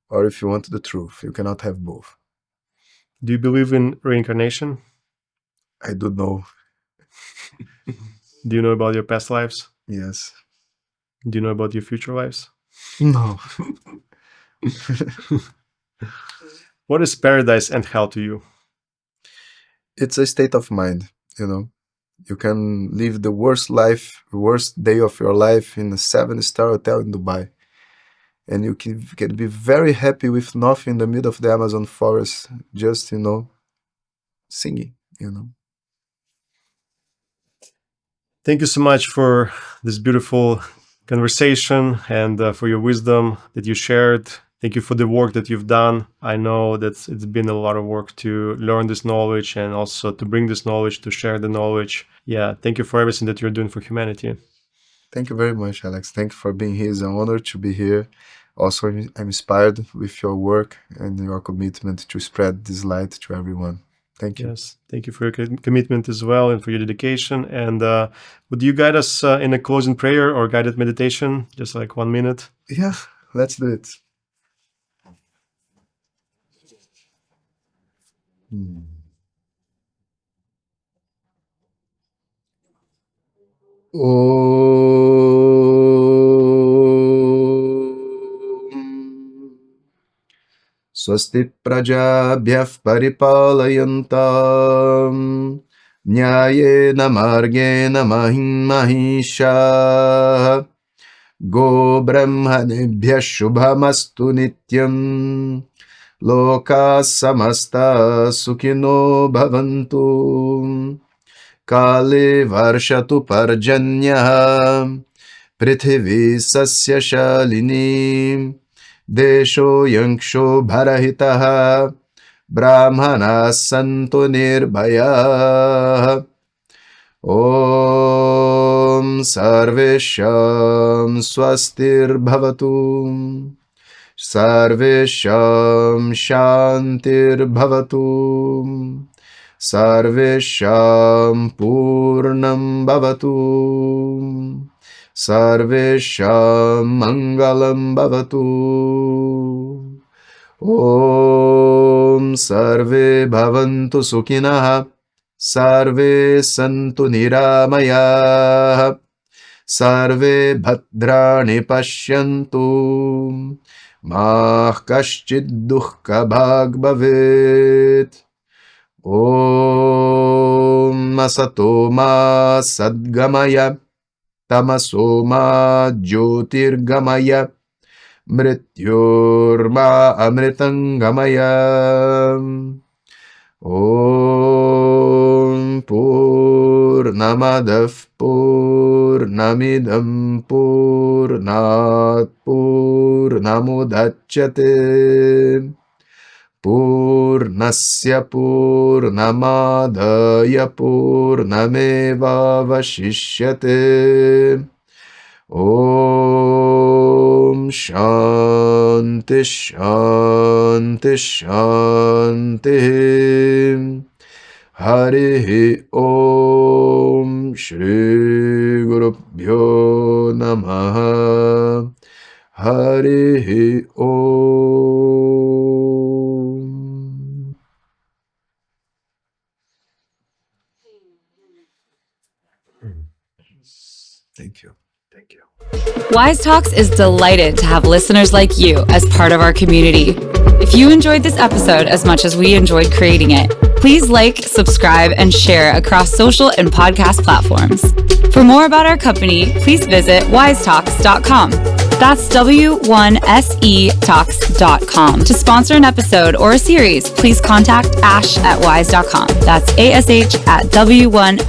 or if you want the truth. You cannot have both. Do you believe in reincarnation? I don't know. Do you know about your past lives? Yes. Do you know about your future lives? No. What is paradise and hell to you? It's a state of mind, You can live the worst day of your life in a 7-star hotel in Dubai. And you can be very happy with nothing in the middle of the Amazon forest, just, singing, Thank you so much for this beautiful conversation and for your wisdom that you shared. Thank you for the work that you've done. I know that it's been a lot of work to learn this knowledge and also to bring this knowledge, to share the knowledge. Yeah, thank you for everything that you're doing for humanity. Thank you very much, Alex. Thank you for being here. It's an honor to be here. Also, I'm inspired with your work and your commitment to spread this light to everyone. Thank you. Yes, thank you for your commitment as well and for your dedication. And would you guide us in a closing prayer or guided meditation? Just like 1 minute. Yeah, let's do it. Swasti prajabhyah paripalayantam nyayena margena mahim mahisha go brahmanebhyah shubhamastu nityam loka samasta sukhino bhavantu kale varshatu parjanyah prithvi sasya shalini desho yanksho bharahitaha brahmana santo nirbhaya om sarvesham swastir bhavatu sarvesham shantir bhavatu sarvesham purnam bhavatu sarvesham mangalam bhavatu om sarve bhavantu sukhinah sarve santu niramayah sarve bhadrani pashyantu ma kaschid dukkha bhag bhavet om asato ma sadgamaya tamasoma jyotirgamaya mrityurma amritangamaya. Om Purnamadav Purnamidam Purnat Purnamudachyate Purnasya Purnamadaya Purnameva Vashishyate. Om Shanti Shanti Shanti. Harihi Om Shri Gurubhyo Namaha. Harihi Om. Thank you. Thank you. Wise Talks is delighted to have listeners like you as part of our community. If you enjoyed this episode as much as we enjoyed creating it, please like, subscribe, and share across social and podcast platforms. For more about our company, please visit wisetalks.com. That's W1SE Talks.com. To sponsor an episode or a series, please contact Ash at wise.com. That's ASH at W1SE.com.